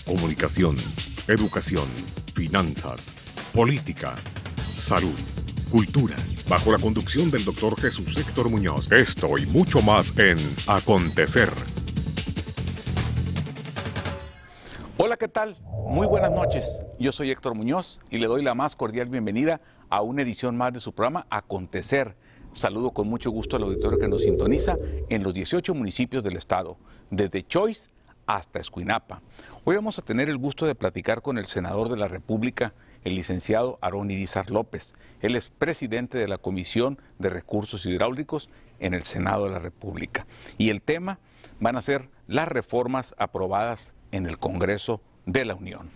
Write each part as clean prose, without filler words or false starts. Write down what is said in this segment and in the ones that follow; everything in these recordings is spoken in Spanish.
comunicación, educación, finanzas, política, salud, cultura, bajo la conducción del Dr. Jesús Héctor Muñoz. Esto y mucho más en Acontecer. Hola, ¿qué tal? Muy buenas noches. Yo soy Héctor Muñoz y le doy la más cordial bienvenida a una edición más de su programa Acontecer. Saludo con mucho gusto al auditorio que nos sintoniza en los 18 municipios del estado, desde Choix hasta Escuinapa. Hoy vamos a tener el gusto de platicar con el senador de la República, el licenciado Aarón Irizar López. Él es presidente de la Comisión de Recursos Hidráulicos en el Senado de la República. Y el tema van a ser las reformas aprobadas en el Congreso de la Unión.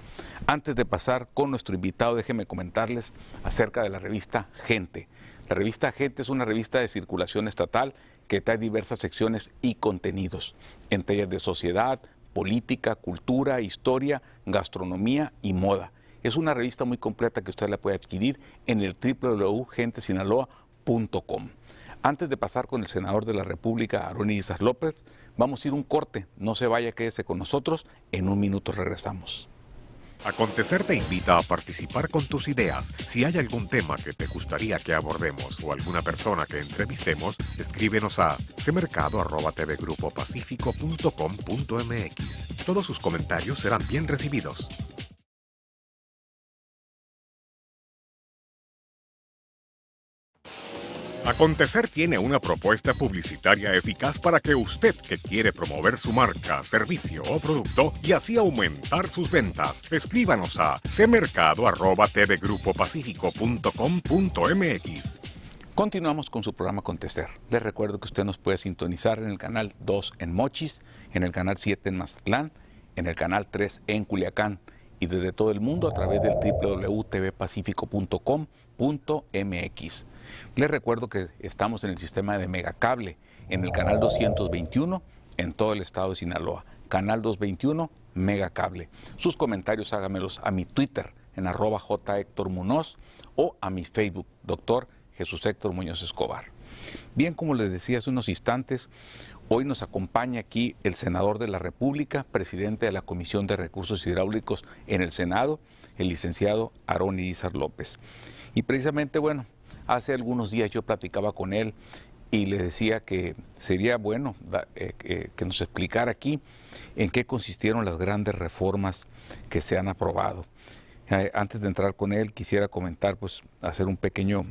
Antes de pasar con nuestro invitado, déjenme comentarles acerca de la revista Gente. La revista Gente es una revista de circulación estatal que trae diversas secciones y contenidos, entre ellas de sociedad, política, cultura, historia, gastronomía y moda. Es una revista muy completa que usted la puede adquirir en el www.gentesinaloa.com. Antes de pasar con el senador de la República, Aarón Irizar López, vamos a ir un corte. No se vaya, quédese con nosotros. En un minuto regresamos. Acontecer te invita a participar con tus ideas. Si hay algún tema que te gustaría que abordemos o alguna persona que entrevistemos, escríbenos a cmercado@tvgrupopacifico.com.mx. Todos sus comentarios serán bien recibidos. Acontecer tiene una propuesta publicitaria eficaz para que usted que quiere promover su marca, servicio o producto y así aumentar sus ventas, escríbanos a cmercado@tvgrupopacifico.com.mx. Continuamos con su programa Acontecer. Les recuerdo que usted nos puede sintonizar en el canal 2 en Mochis, en el canal 7 en Mazatlán, en el canal 3 en Culiacán y desde todo el mundo a través del www.tvpacifico.com.mx. Les recuerdo que estamos en el sistema de Megacable, en el canal 221 en todo el estado de Sinaloa. Canal 221, Megacable. Sus comentarios hágamelos a mi Twitter en @jhectormunoz o a mi Facebook, Dr. Jesús Héctor Muñoz Escobar. Bien, como les decía hace unos instantes, hoy nos acompaña aquí el senador de la República, presidente de la Comisión de Recursos Hidráulicos en el Senado, el licenciado Aarón Irizar López. Y precisamente, bueno, hace algunos días yo platicaba con él y le decía que sería bueno que nos explicara aquí en qué consistieron las grandes reformas que se han aprobado. Antes de entrar con él, quisiera comentar, pues, hacer un pequeño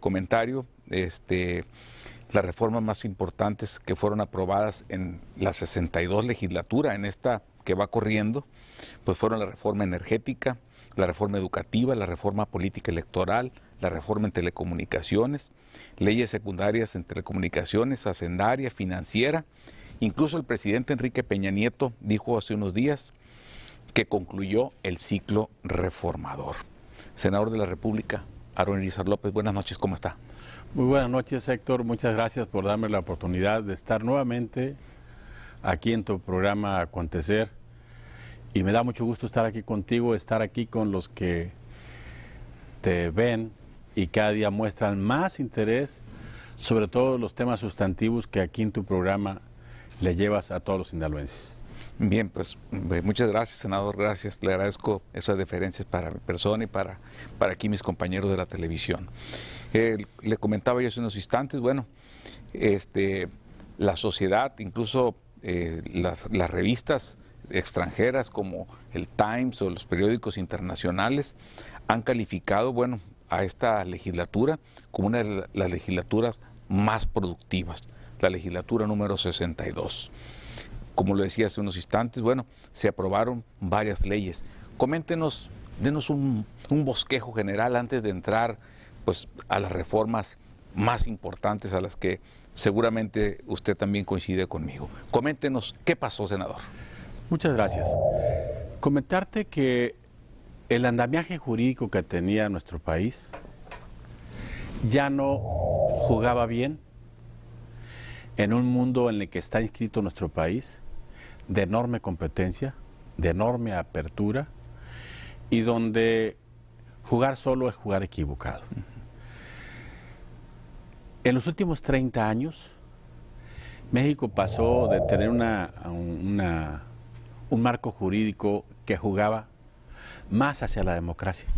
comentario. Las reformas más importantes que fueron aprobadas en la 62 legislatura, en esta que va corriendo, pues fueron la reforma energética, la reforma educativa, la reforma política electoral, la reforma en telecomunicaciones, leyes secundarias en telecomunicaciones, hacendaria, financiera. Incluso el presidente Enrique Peña Nieto dijo hace unos días que concluyó el ciclo reformador. Senador de la República, Aarón Irizar López, buenas noches, ¿cómo está? Muy buenas noches, Héctor. Muchas gracias por darme la oportunidad de estar nuevamente aquí en tu programa Acontecer. Y me da mucho gusto estar aquí contigo, estar aquí con los que te ven y cada día muestran más interés sobre todo los temas sustantivos que aquí en tu programa le llevas a todos los sinaloenses. Bien, pues muchas gracias, senador, gracias. Le agradezco esas deferencias para mi persona y para aquí mis compañeros de la televisión. Le comentaba yo hace unos instantes, bueno, la sociedad, incluso las revistas extranjeras como el Times o los periódicos internacionales han calificado, bueno, a esta legislatura como una de las legislaturas más productivas, la legislatura número 62. Como lo decía hace unos instantes, bueno, se aprobaron varias leyes. Coméntenos, denos un bosquejo general antes de entrar, pues, a las reformas más importantes a las que seguramente usted también coincide conmigo. Coméntenos, ¿qué pasó, senador? Muchas gracias. Comentarte que el andamiaje jurídico que tenía nuestro país ya no jugaba bien en un mundo en el que está inscrito nuestro país, de enorme competencia, de enorme apertura, y donde jugar solo es jugar equivocado. En los últimos 30 años, México pasó de tener un marco jurídico que jugaba más hacia la democracia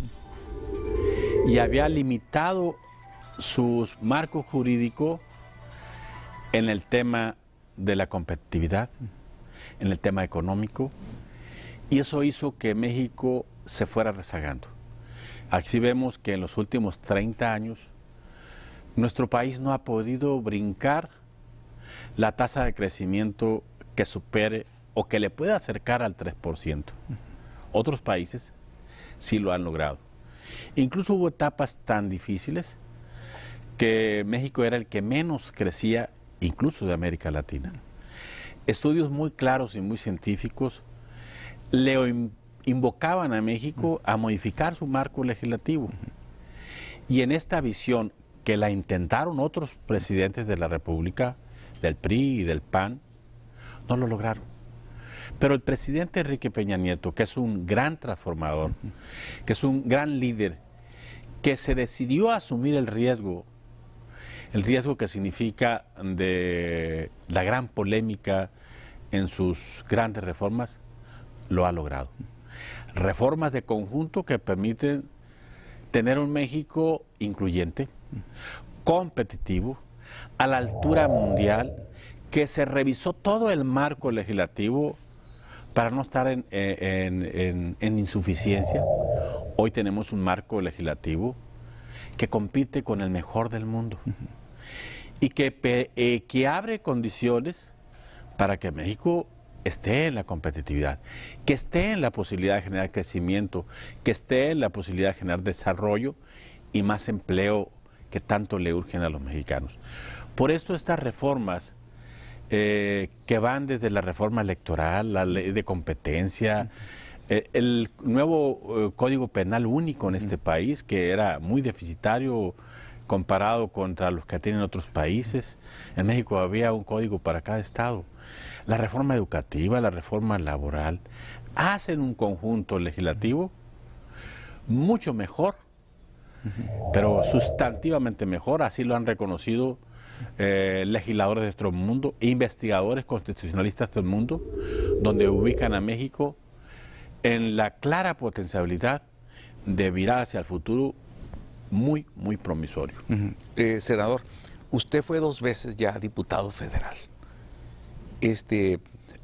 y había limitado su marco jurídico en el tema de la competitividad, en el tema económico, y eso hizo que México se fuera rezagando. Aquí vemos que en los últimos 30 años nuestro país no ha podido brincar la tasa de crecimiento que supere o que le pueda acercar al 3%. Otros países sí lo han logrado. Incluso hubo etapas tan difíciles que México era el que menos crecía, incluso de América Latina. Estudios muy claros y muy científicos le invocaban a México a modificar su marco legislativo. Y en esta visión que la intentaron otros presidentes de la República, del PRI y del PAN, no lo lograron. Pero el presidente Enrique Peña Nieto, que es un gran transformador, que es un gran líder, que se decidió a asumir el riesgo que significa de la gran polémica en sus grandes reformas, lo ha logrado. Reformas de conjunto que permiten tener un México incluyente, competitivo, a la altura mundial, que se revisó todo el marco legislativo para no estar en insuficiencia. Hoy tenemos un marco legislativo que compite con el mejor del mundo y que abre condiciones para que México esté en la competitividad, que esté en la posibilidad de generar crecimiento, que esté en la posibilidad de generar desarrollo y más empleo que tanto le urgen a los mexicanos. Por esto estas reformas que van desde la reforma electoral, la ley de competencia, el nuevo Código Penal único en este país, que era muy deficitario comparado contra los que tienen otros países. En México había un código para cada estado. La reforma educativa, la reforma laboral, hacen un conjunto legislativo mucho mejor, pero sustantivamente mejor, así lo han reconocido legisladores de nuestro mundo, investigadores constitucionalistas del mundo, donde ubican a México en la clara potencialidad de virar hacia el futuro muy, muy promisorio. Senador, usted fue 2 veces ya diputado federal.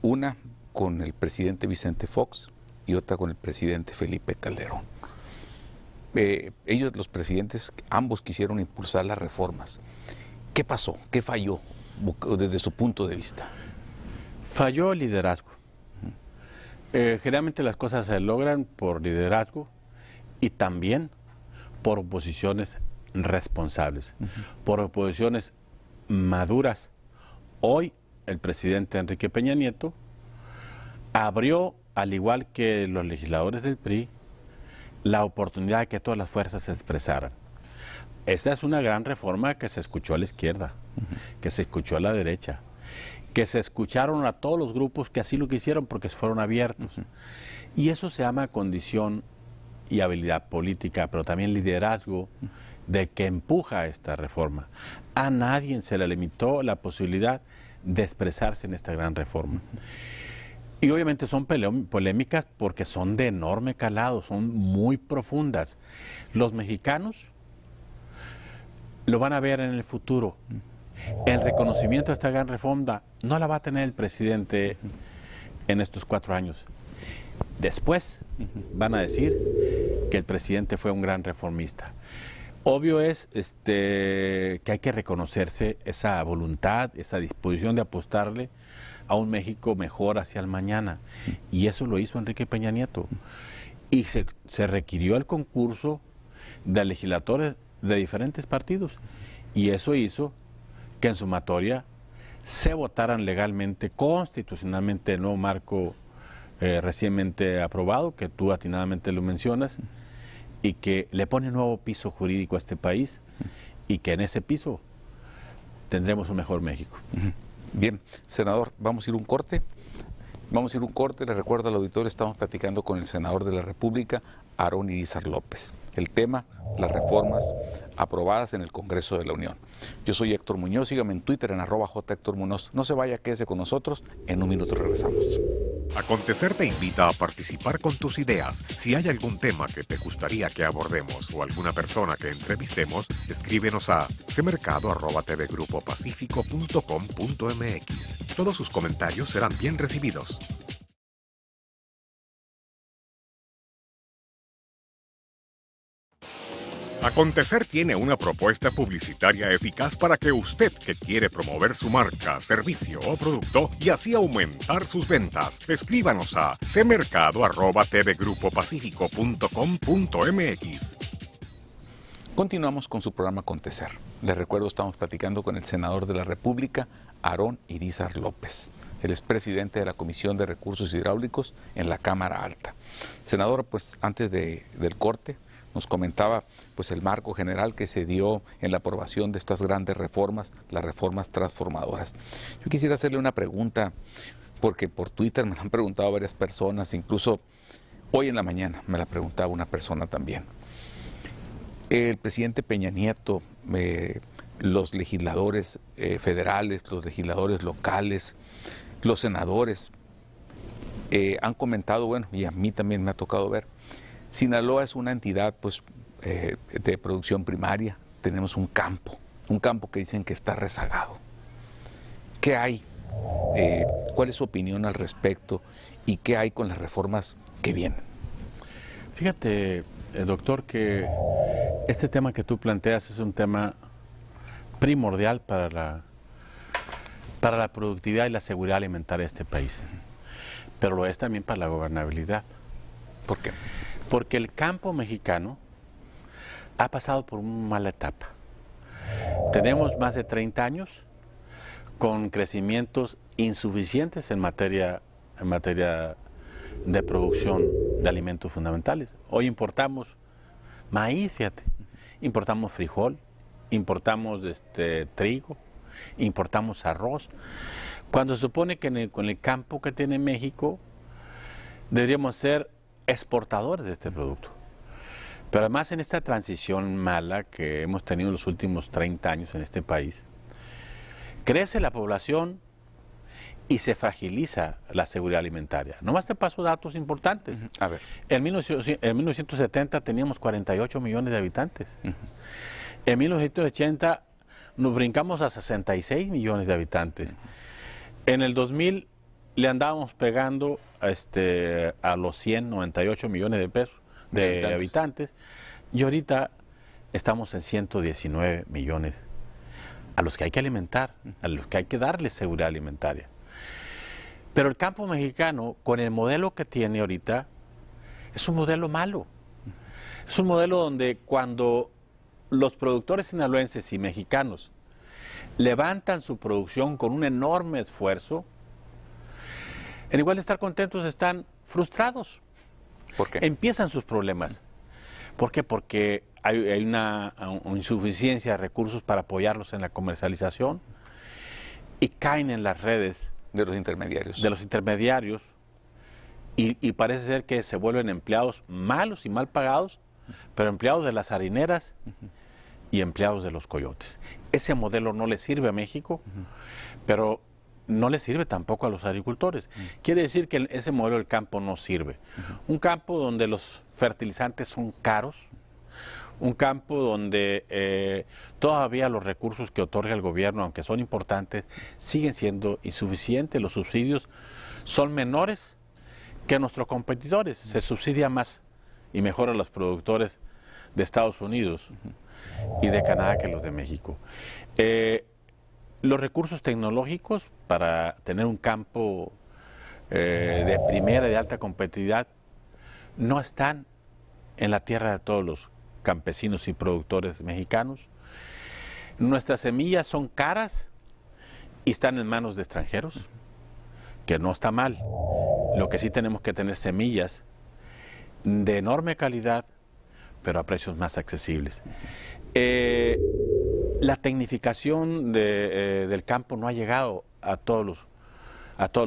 Una con el presidente Vicente Fox y otra con el presidente Felipe Calderón. Ellos, los presidentes, ambos quisieron impulsar las reformas. ¿Qué pasó? ¿Qué falló desde su punto de vista? Falló el liderazgo. Generalmente las cosas se logran por liderazgo y también por oposiciones responsables, por oposiciones maduras. Hoy el presidente Enrique Peña Nieto abrió, al igual que los legisladores del PRI, la oportunidad de que todas las fuerzas se expresaran. Esta es una gran reforma que se escuchó a la izquierda, que se escuchó a la derecha, que se escucharon a todos los grupos que así lo quisieron porque fueron abiertos. Y eso se llama condición y habilidad política, pero también liderazgo de que empuja esta reforma. A nadie se le limitó la posibilidad de expresarse en esta gran reforma. Y obviamente son polémicas porque son de enorme calado, son muy profundas. Los mexicanos lo van a ver en el futuro. El reconocimiento de esta gran reforma no la va a tener el presidente en estos 4 años. Después van a decir que el presidente fue un gran reformista. Obvio es que hay que reconocerse esa voluntad, esa disposición de apostarle a un México mejor hacia el mañana. Y eso lo hizo Enrique Peña Nieto. Y se requirió el concurso de legisladores de diferentes partidos. Y eso hizo que en sumatoria se votaran legalmente, constitucionalmente, el nuevo marco recientemente aprobado, que tú atinadamente lo mencionas, y que le pone un nuevo piso jurídico a este país, y que en ese piso tendremos un mejor México. Bien, senador, vamos a ir a un corte. Vamos a ir a un corte. Les recuerdo al auditorio, estamos platicando con el senador de la República, Aarón Irizar López. El tema, las reformas aprobadas en el Congreso de la Unión. Yo soy Héctor Muñoz, sígame en Twitter en @jHéctorMuñoz. No se vaya, quédese con nosotros, en un minuto regresamos. Acontecer te invita a participar con tus ideas. Si hay algún tema que te gustaría que abordemos o alguna persona que entrevistemos, escríbenos a cmercado@tvgrupopacifico.com.mx. Todos sus comentarios serán bien recibidos. Acontecer tiene una propuesta publicitaria eficaz para que usted que quiere promover su marca, servicio o producto y así aumentar sus ventas, escríbanos a cmercado@tvgrupopacifico.com.mx. Continuamos con su programa Acontecer. Les recuerdo, estamos platicando con el senador de la República, Aarón Irízar López. Él es presidente de la Comisión de Recursos Hidráulicos en la Cámara Alta. Senador, pues antes del corte nos comentaba pues el marco general que se dio en la aprobación de estas grandes reformas, las reformas transformadoras. Yo quisiera hacerle una pregunta, porque por Twitter me la han preguntado varias personas, incluso hoy en la mañana me la preguntaba una persona también. El presidente Peña Nieto, los legisladores federales, los legisladores locales, los senadores han comentado, bueno, y a mí también me ha tocado ver, Sinaloa es una entidad pues, de producción primaria, tenemos un campo que dicen que está rezagado. ¿Qué hay? ¿Cuál es su opinión al respecto? ¿Y qué hay con las reformas que vienen? Fíjate, doctor, que este tema que tú planteas es un tema primordial para la productividad y la seguridad alimentaria de este país, pero lo es también para la gobernabilidad. ¿Por qué? Porque el campo mexicano ha pasado por una mala etapa. Tenemos más de 30 años con crecimientos insuficientes en materia de producción de alimentos fundamentales. Hoy importamos maíz, fíjate, importamos frijol, importamos trigo, importamos arroz, cuando se supone que con el campo que tiene México deberíamos ser exportadores de este producto. Pero además en esta transición mala que hemos tenido en los últimos 30 años en este país, crece la población y se fragiliza la seguridad alimentaria. Nomás te paso datos importantes. A ver. En 1970 teníamos 48 millones de habitantes. En 1980 nos brincamos a 66 millones de habitantes. En el 2000 le andábamos pegando a los 198 millones de pesos de habitantes, y ahorita estamos en 119 millones a los que hay que alimentar, a los que hay que darles seguridad alimentaria. Pero el campo mexicano, con el modelo que tiene ahorita, es un modelo malo. Es un modelo donde cuando los productores sinaloenses y mexicanos levantan su producción con un enorme esfuerzo, en igual de estar contentos, están frustrados. ¿Por qué? Empiezan sus problemas. ¿Por qué? Porque hay una insuficiencia de recursos para apoyarlos en la comercialización y caen en las redes de los intermediarios. Y parece ser que se vuelven empleados malos y mal pagados, pero empleados de las harineras y empleados de los coyotes. Ese modelo no le sirve a México, pero no le sirve tampoco a los agricultores. Quiere decir que ese modelo del campo no sirve. Un campo donde los fertilizantes son caros, un campo donde todavía los recursos que otorga el gobierno, aunque son importantes, siguen siendo insuficientes. Los subsidios son menores que nuestros competidores. Se subsidia más y mejor a los productores de Estados Unidos y de Canadá que los de México. Los recursos tecnológicos para tener un campo de primera y de alta competitividad no están en la tierra de todos los campesinos y productores mexicanos. Nuestras semillas son caras y están en manos de extranjeros, que no está mal. Lo que sí tenemos que tener semillas de enorme calidad, pero a precios más accesibles. La tecnificación del campo no ha llegado a todos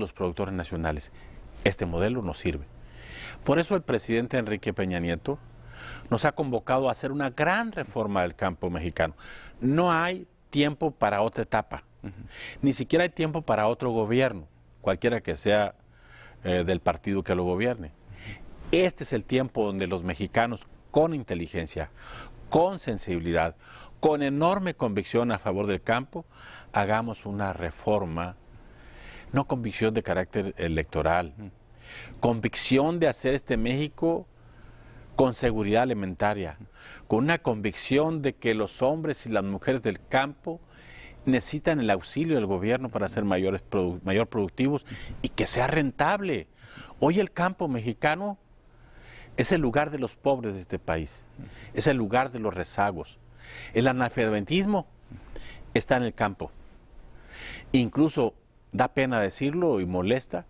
los productores nacionales. Este modelo no sirve. Por eso el presidente Enrique Peña Nieto nos ha convocado a hacer una gran reforma del campo mexicano. No hay tiempo para otra etapa, ni siquiera hay tiempo para otro gobierno, cualquiera que sea del partido que lo gobierne. Este es el tiempo donde los mexicanos, con inteligencia, con sensibilidad, con enorme convicción a favor del campo, hagamos una reforma, no convicción de carácter electoral, convicción de hacer este México con seguridad alimentaria, con una convicción de que los hombres y las mujeres del campo necesitan el auxilio del gobierno para ser mayor productivos y que sea rentable. Hoy el campo mexicano es el lugar de los pobres de este país, es el lugar de los rezagos. El analfabetismo está en el campo. Incluso, da pena decirlo y molesta,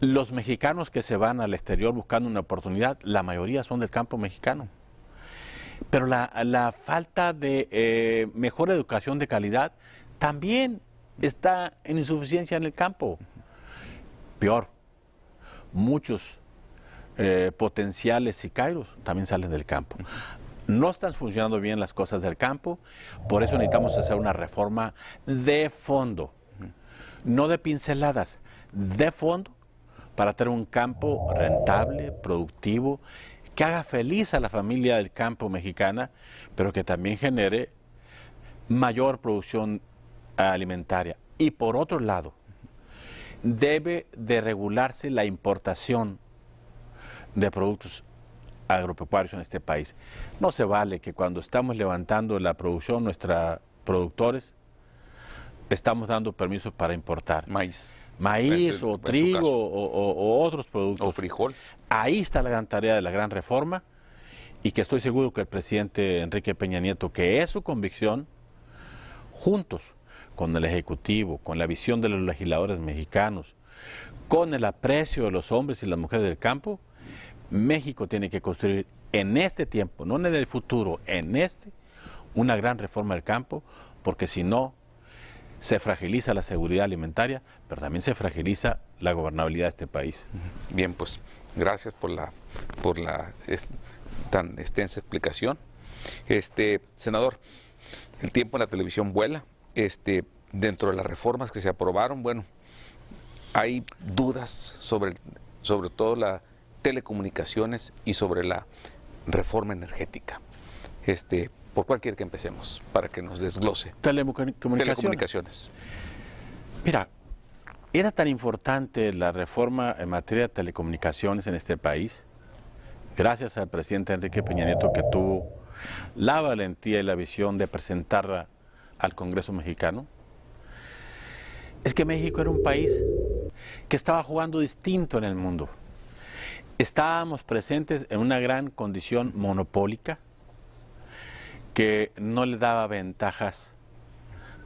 los mexicanos que se van al exterior buscando una oportunidad, la mayoría son del campo mexicano. Pero la falta de mejor educación de calidad también está en insuficiencia en el campo. Peor, muchos potenciales sicarios también salen del campo. No están funcionando bien las cosas del campo, por eso necesitamos hacer una reforma de fondo, no de pinceladas, de fondo, para tener un campo rentable, productivo, que haga feliz a la familia del campo mexicana, pero que también genere mayor producción alimentaria. Y por otro lado, debe de regularse la importación de productos agropecuarios en este país. No se vale que cuando estamos levantando la producción, nuestros productores, estamos dando permisos para importar maíz o trigo o otros productos. O frijol. Ahí está la gran tarea de la gran reforma y que estoy seguro que el presidente Enrique Peña Nieto, que es su convicción, juntos con el Ejecutivo, con la visión de los legisladores mexicanos, con el aprecio de los hombres y las mujeres del campo, México tiene que construir en este tiempo, no en el futuro, en este, una gran reforma del campo, porque si no, se fragiliza la seguridad alimentaria, pero también se fragiliza la gobernabilidad de este país. Bien, pues gracias por la tan extensa explicación. Senador, el tiempo en la televisión vuela. Dentro de las reformas que se aprobaron, bueno, hay dudas sobre todo las telecomunicaciones y sobre la reforma energética. ¿Por cuál quiere que empecemos? Para que nos desglose. Telecomunicaciones. Mira, era tan importante la reforma en materia de telecomunicaciones en este país, gracias al presidente Enrique Peña Nieto, que tuvo la valentía y la visión de presentarla al Congreso mexicano. Es que México era un país que estaba jugando distinto en el mundo. Estábamos presentes en una gran condición monopólica que no le daba ventajas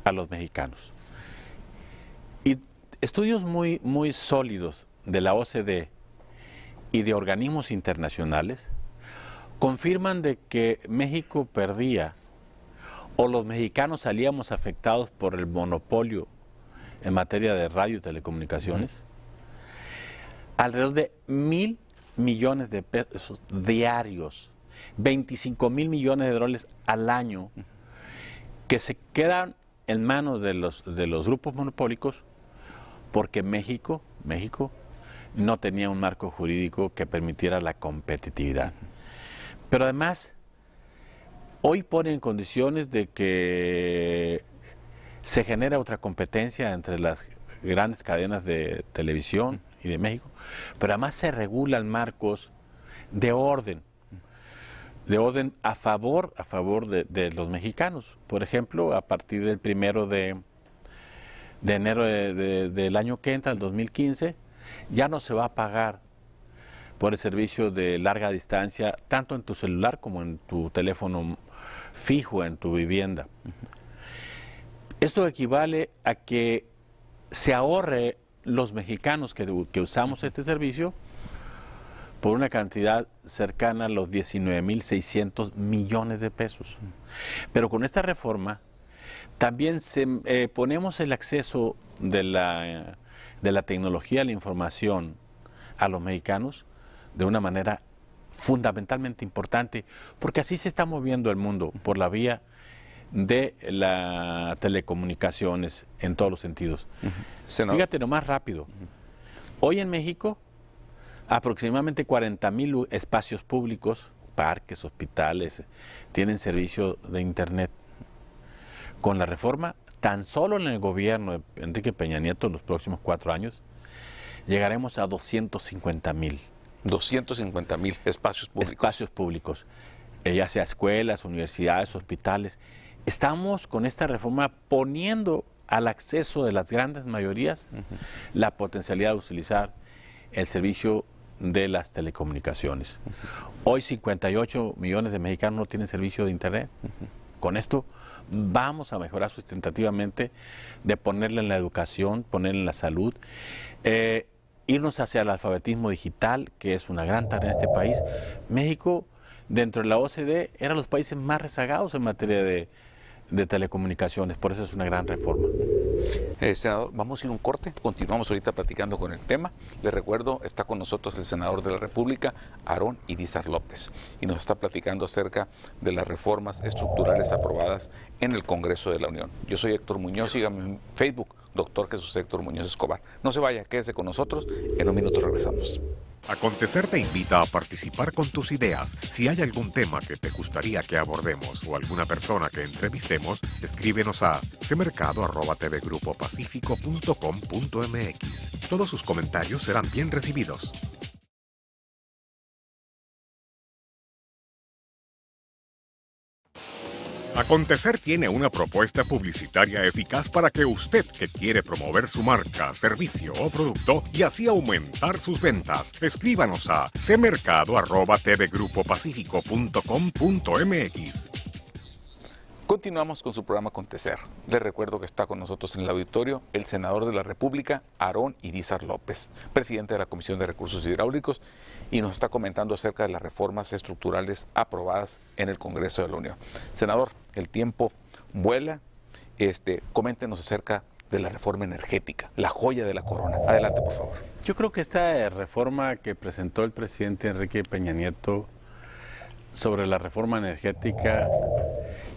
a los mexicanos. Y estudios muy sólidos de la OCDE y de organismos internacionales confirman de que México perdía o los mexicanos salíamos afectados por el monopolio en materia de radio y telecomunicaciones, alrededor de 1.000 millones de pesos diarios, 25.000 millones de dólares al año, que se quedan en manos de los grupos monopólicos porque México no tenía un marco jurídico que permitiera la competitividad. Pero además, hoy pone en condiciones de que se genera otra competencia entre las grandes cadenas de televisión y de México, pero además se regulan marcos de orden a favor de los mexicanos. Por ejemplo, a partir del 1 de enero del año que entra, el 2015, ya no se va a pagar por el servicio de larga distancia, tanto en tu celular como en tu teléfono fijo, en tu vivienda. Esto equivale a que se ahorre los mexicanos que usamos este servicio por una cantidad cercana a los 19.600 millones de pesos. Pero con esta reforma también ponemos el acceso de la tecnología a la información a los mexicanos de una manera fundamentalmente importante, porque así se está moviendo el mundo, por la vía de las telecomunicaciones en todos los sentidos. Fíjate nomás rápido. Hoy en México, aproximadamente 40,000 espacios públicos, parques, hospitales, tienen servicio de Internet. Con la reforma, tan solo en el gobierno de Enrique Peña Nieto, en los próximos 4 años, llegaremos a 250,000. 250,000 espacios públicos. Espacios públicos, ya sea escuelas, universidades, hospitales. Estamos con esta reforma poniendo al acceso de las grandes mayorías la potencialidad de utilizar el servicio de las telecomunicaciones. Hoy 58 millones de mexicanos no tienen servicio de Internet. Con esto vamos a mejorar sustentativamente, de ponerle en la educación, ponerle en la salud, irnos hacia el alfabetismo digital, que es una gran tarea en este país. México, dentro de la OCDE, era los países más rezagados en materia de telecomunicaciones, por eso es una gran reforma. Senador, vamos a ir a un corte, continuamos ahorita platicando con el tema. Les recuerdo, está con nosotros el senador de la República, Aarón Irizar López, y nos está platicando acerca de las reformas estructurales aprobadas en el Congreso de la Unión. Yo soy Héctor Muñoz, síganme en Facebook, Dr. Jesús Héctor Muñoz Escobar. No se vaya, quédese con nosotros, en un minuto regresamos. Acontecer te invita a participar con tus ideas. Si hay algún tema que te gustaría que abordemos o alguna persona que entrevistemos, escríbenos a cmercado@tvgrupopacifico.com.mx. Todos sus comentarios serán bien recibidos. Acontecer tiene una propuesta publicitaria eficaz para que usted, que quiere promover su marca, servicio o producto y así aumentar sus ventas, escríbanos a cmercado@tvgrupopacifico.com.mx. Continuamos con su programa Acontecer. Les recuerdo que está con nosotros en el auditorio el senador de la República, Aarón Irizar López, presidente de la Comisión de Recursos Hidráulicos, y nos está comentando acerca de las reformas estructurales aprobadas en el Congreso de la Unión. Senador, el tiempo vuela. Coméntenos acerca de la reforma energética, la joya de la corona. Adelante, por favor. Yo creo que esta reforma que presentó el presidente Enrique Peña Nieto sobre la reforma energética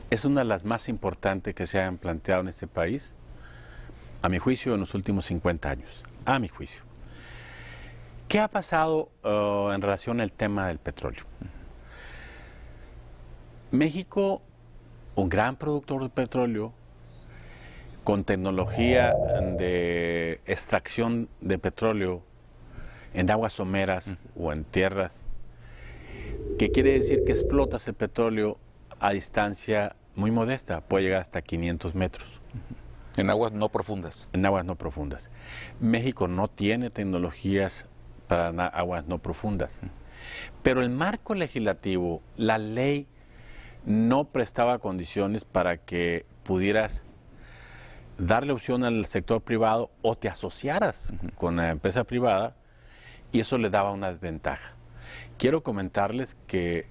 es una de las más importantes que se han planteado en este país, a mi juicio, en los últimos 50 años. A mi juicio. ¿Qué ha pasado en relación al tema del petróleo? México, un gran productor de petróleo, con tecnología de extracción de petróleo en aguas someras o en tierras, que quiere decir que explotas el petróleo a distancia muy modesta, puede llegar hasta 500 metros. En aguas no profundas. En aguas no profundas. México no tiene tecnologías para aguas no profundas. Pero el marco legislativo, la ley, no prestaba condiciones para que pudieras darle opción al sector privado o te asociaras con la empresa privada, y eso le daba una desventaja. Quiero comentarles que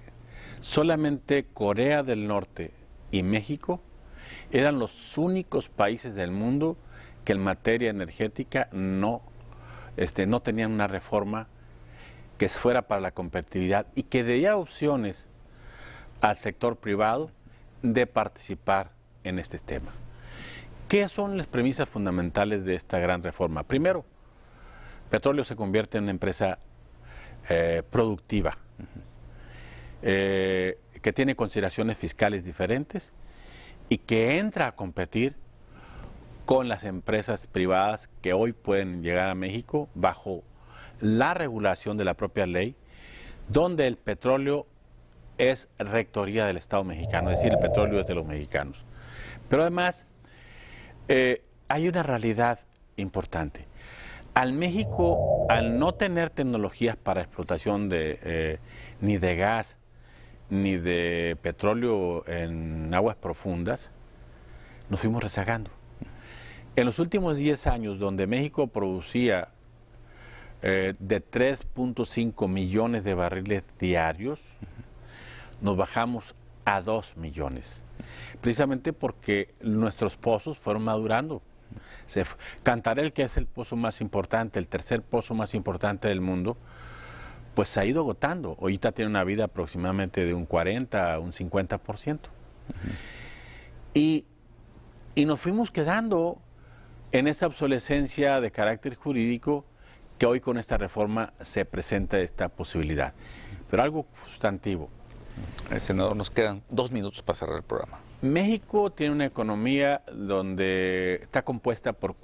solamente Corea del Norte y México eran los únicos países del mundo que en materia energética no tenían una reforma que fuera para la competitividad y que diera opciones al sector privado de participar en este tema. ¿Qué son las premisas fundamentales de esta gran reforma? Primero, petróleo se convierte en una empresa productiva, que tiene consideraciones fiscales diferentes y que entra a competir con las empresas privadas que hoy pueden llegar a México bajo la regulación de la propia ley, donde el petróleo es rectoría del Estado mexicano, es decir, el petróleo es de los mexicanos. Pero además, hay una realidad importante. Al México, al no tener tecnologías para explotación ni de gas, ni de petróleo en aguas profundas, nos fuimos rezagando. En los últimos 10 años, donde México producía de 3.5 millones de barriles diarios, nos bajamos a 2 millones. Precisamente porque nuestros pozos fueron madurando. Cantarell, que es el pozo más importante, el tercer pozo más importante del mundo, pues se ha ido agotando. Ahorita tiene una vida aproximadamente de un 40 a un 50%. Y nos fuimos quedando en esa obsolescencia de carácter jurídico que hoy con esta reforma se presenta esta posibilidad. Pero algo sustantivo. Senador, nos quedan 2 minutos para cerrar el programa. México tiene una economía donde está compuesta por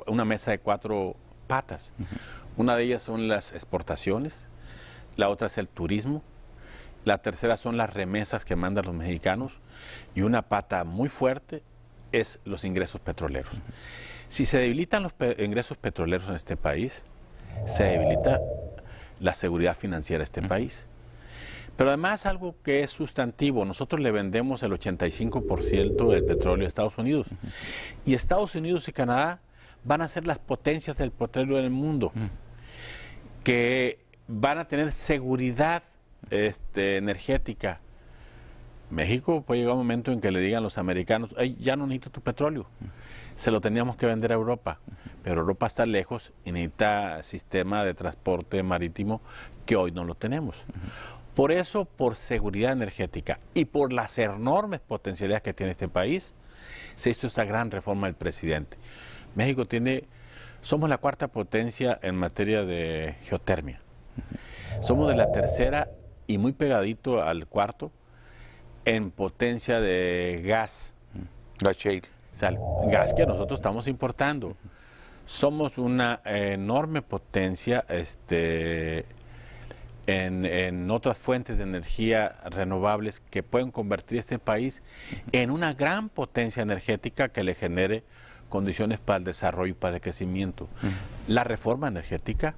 una mesa de 4 patas. Una de ellas son las exportaciones, la otra es el turismo, la tercera son las remesas que mandan los mexicanos y una pata muy fuerte es los ingresos petroleros. Si se debilitan los ingresos petroleros en este país, se debilita la seguridad financiera de este país. Pero además algo que es sustantivo, nosotros le vendemos el 85% del petróleo a Estados Unidos. Y Estados Unidos y Canadá van a ser las potencias del petróleo en el mundo, que van a tener seguridad energética. México puede llegar un momento en que le digan los americanos, "Ay, ya no necesito tu petróleo, se lo teníamos que vender a Europa", pero Europa está lejos y necesita sistema de transporte marítimo que hoy no lo tenemos. Por eso, por seguridad energética y por las enormes potencialidades que tiene este país, se hizo esta gran reforma del presidente. México somos la 4ª potencia en materia de geotermia. Somos de la 3ª y muy pegadito al 4º en potencia de gas. Gas shale. O sea, gas que nosotros estamos importando. Somos una enorme potencia en otras fuentes de energía renovables que pueden convertir este país en una gran potencia energética que le genere condiciones para el desarrollo y para el crecimiento. La reforma energética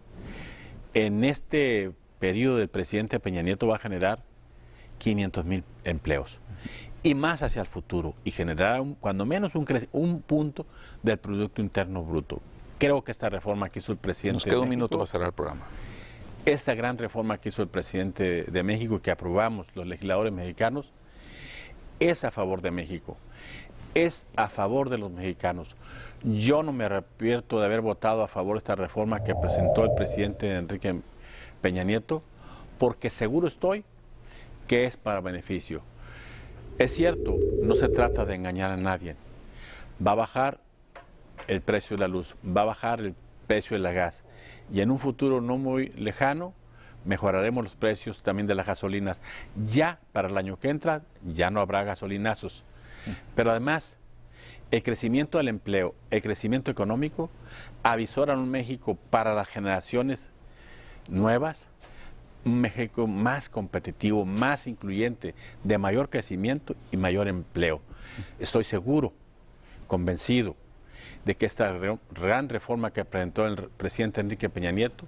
en este periodo del presidente Peña Nieto va a generar 500,000 empleos y más hacia el futuro y generará cuando menos un punto del Producto Interno Bruto. Creo que esta reforma que hizo el presidente Nos queda un México, minuto para cerrar el programa. Esta gran reforma que hizo el presidente de México, que aprobamos los legisladores mexicanos, es a favor de México, es a favor de los mexicanos. Yo no me arrepiento de haber votado a favor de esta reforma que presentó el presidente Enrique Peña Nieto, porque seguro estoy que es para beneficio. Es cierto, no se trata de engañar a nadie. Va a bajar el precio de la luz, va a bajar el precio del gas y en un futuro no muy lejano mejoraremos los precios también de las gasolinas. Ya para el año que entra ya no habrá gasolinazos, pero además el crecimiento del empleo, el crecimiento económico avisoran un México para las generaciones nuevas, un México más competitivo, más incluyente, de mayor crecimiento y mayor empleo. Estoy seguro, convencido de que esta gran reforma que presentó el presidente Enrique Peña Nieto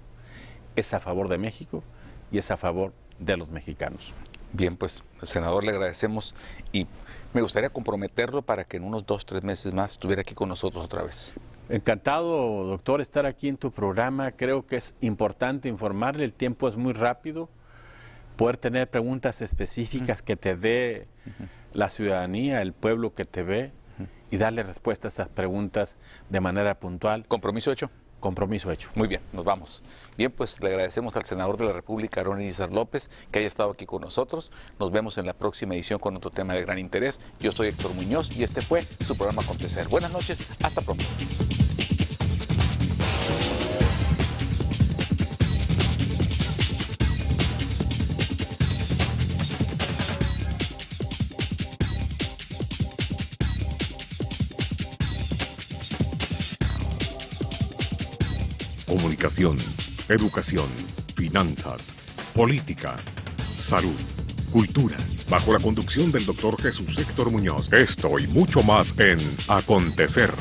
es a favor de México y es a favor de los mexicanos. Bien, pues, senador, le agradecemos y me gustaría comprometerlo para que en unos 2 o 3 meses más estuviera aquí con nosotros otra vez. Encantado, doctor, estar aquí en tu programa. Creo que es importante informarle, el tiempo es muy rápido, poder tener preguntas específicas que te dé la ciudadanía, el pueblo que te ve, y darle respuesta a esas preguntas de manera puntual. ¿Compromiso hecho? Compromiso hecho. Muy bien, nos vamos. Bien, pues le agradecemos al senador de la República, Aarón Irizar López, que haya estado aquí con nosotros. Nos vemos en la próxima edición con otro tema de gran interés. Yo soy Héctor Muñoz y este fue su programa Acontecer. Buenas noches, hasta pronto. Comunicación, educación, finanzas, política, salud, cultura, bajo la conducción del doctor Jesús Héctor Muñoz. Esto y mucho más en Acontecer.